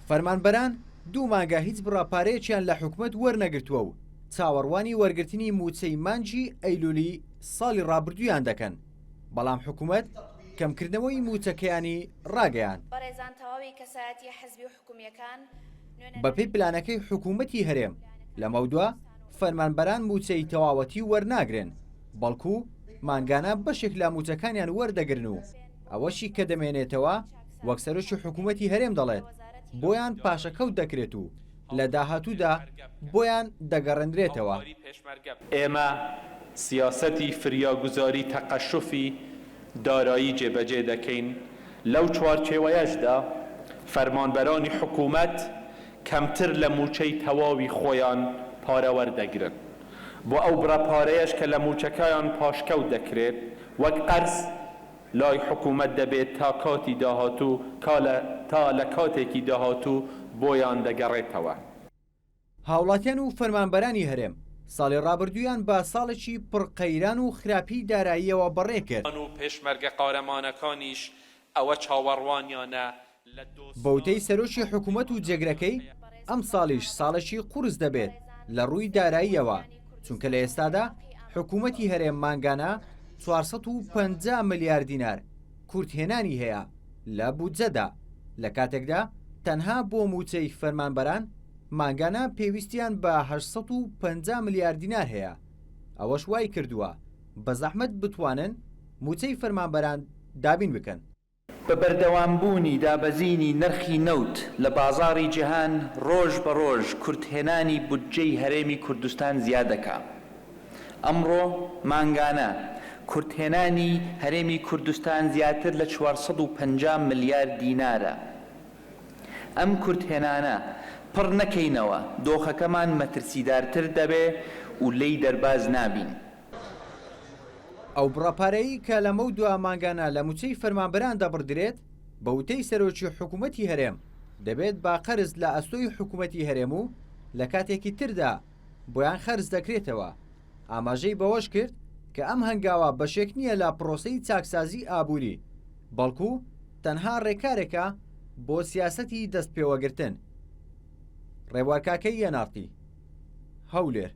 فەرمانبەران دوو مانگە هیچ بڕاپارەیەکیان لە حکوومەت وەرنەگرتووە و چاوەڕوانی وەرگرتنی موچەی مانجی ئەیلولی ساڵی ڕابردوویان دەکەن، بەڵام حکوومەت کەمکردنەوەی موچەکەیانی ڕاگەیان. بەپێی پلانەکەی حکوومەتی هەرێم لە مەودووە فەرمانبەران موچەی تەواوەتی وەرناگرن، بەڵکو مانگانە بەشێک لە موچەکانیان وەردەگرن و ئەوەشی کە دەمێنێتەوە وەک سەرۆکی حکوومەتی هەرێم دەڵێت بۆیان پاشەکەوت دەکرێت و لە داهاتوودا بۆیان دەگەڕێنرێتەوە. ئێمە سیاسەتی فریاگوزاری تەقەشوفی دارایی جێبەجێ دەکەین. لەو چوارچێوەیەشدا فەرمانبەرانی حکوومەت کەمتر لە موچەی تەواوی خۆیان پارە وەردەگرن، بۆ ئەو بڕەپارەیەش کە لە موچەکەیان پاشکەوت دەکرێت وەک قەرز لای حکوومەت دەبێت تا کاتی داهاتوو تا لە کاتێکی داهاتوو بۆیان دەگەڕێتەوە. هاوڵاتیان و فەرمانبەرانی هەرێم ساڵی ڕابردوویان بە ساڵێکی پڕقەیران و خراپی داراییەوە بەڕێ کرد و پێشمەرگە قارەمانەکانیش ئەوە چاوەڕوانیانە لە بەوتەی سەرۆکی حکوومەت و جێگرەکەی ئەم ساڵیش ساڵێکی قورس دەبێت لە ڕووی داراییەوە، چونکە لە ئێستادا حکوومەتی هەرێم مانگانە 450 ملیار دینار کورتهێنانی هەیە لە بودجەدا، لە کاتێکدا تەنها بۆ موچەی فەرمانبەران مانگانە پێویستیان بە 850 ملیار دینار هەیە. ئەوەش وای کردووە بە زەحمەت بتوانن موچەی فەرمانبەران دابین بکەن. بە بەردەوامبوونی دابەزینی نرخی نەوت لە بازاڕی جیهان ڕۆژ بە ڕۆژ کورتهێنانی بودجەی هەرێمی کوردستان زیادەکە. ئەمڕۆ مانگانە کورتهێنانی هەرێمی کوردستان زیاتر لە 450 ملیار دینارە. ئەم کورتهێنانە پڕ نەکەینەوە دۆخەکەمان مەترسیدارتر دەبێ و لێی دەرباز نابین. ئەو بڕاپارەیی کە لە مەودووە مانگانە لە موچەی فەرمانبەران دەبڕدرێت بە وتەی سەرۆکی حکوومەتی هەرێم دەبێت با قەرز لە ئەستۆی حکوومەتی هەرێم و لە کاتێکی تردا بۆیان خەرز دەکرێتەوە. ئاماژەی بەوەش کرد کە ئەم هەنگاوە بەشێک نییە لە پرۆسەی چاکسازی ئابووری، بەڵکو تەنها ڕێکارێکە بۆ سیاسەتی دەستپێوەگرتن. ڕێبوارکاکەی یەناڕتی هەولێر.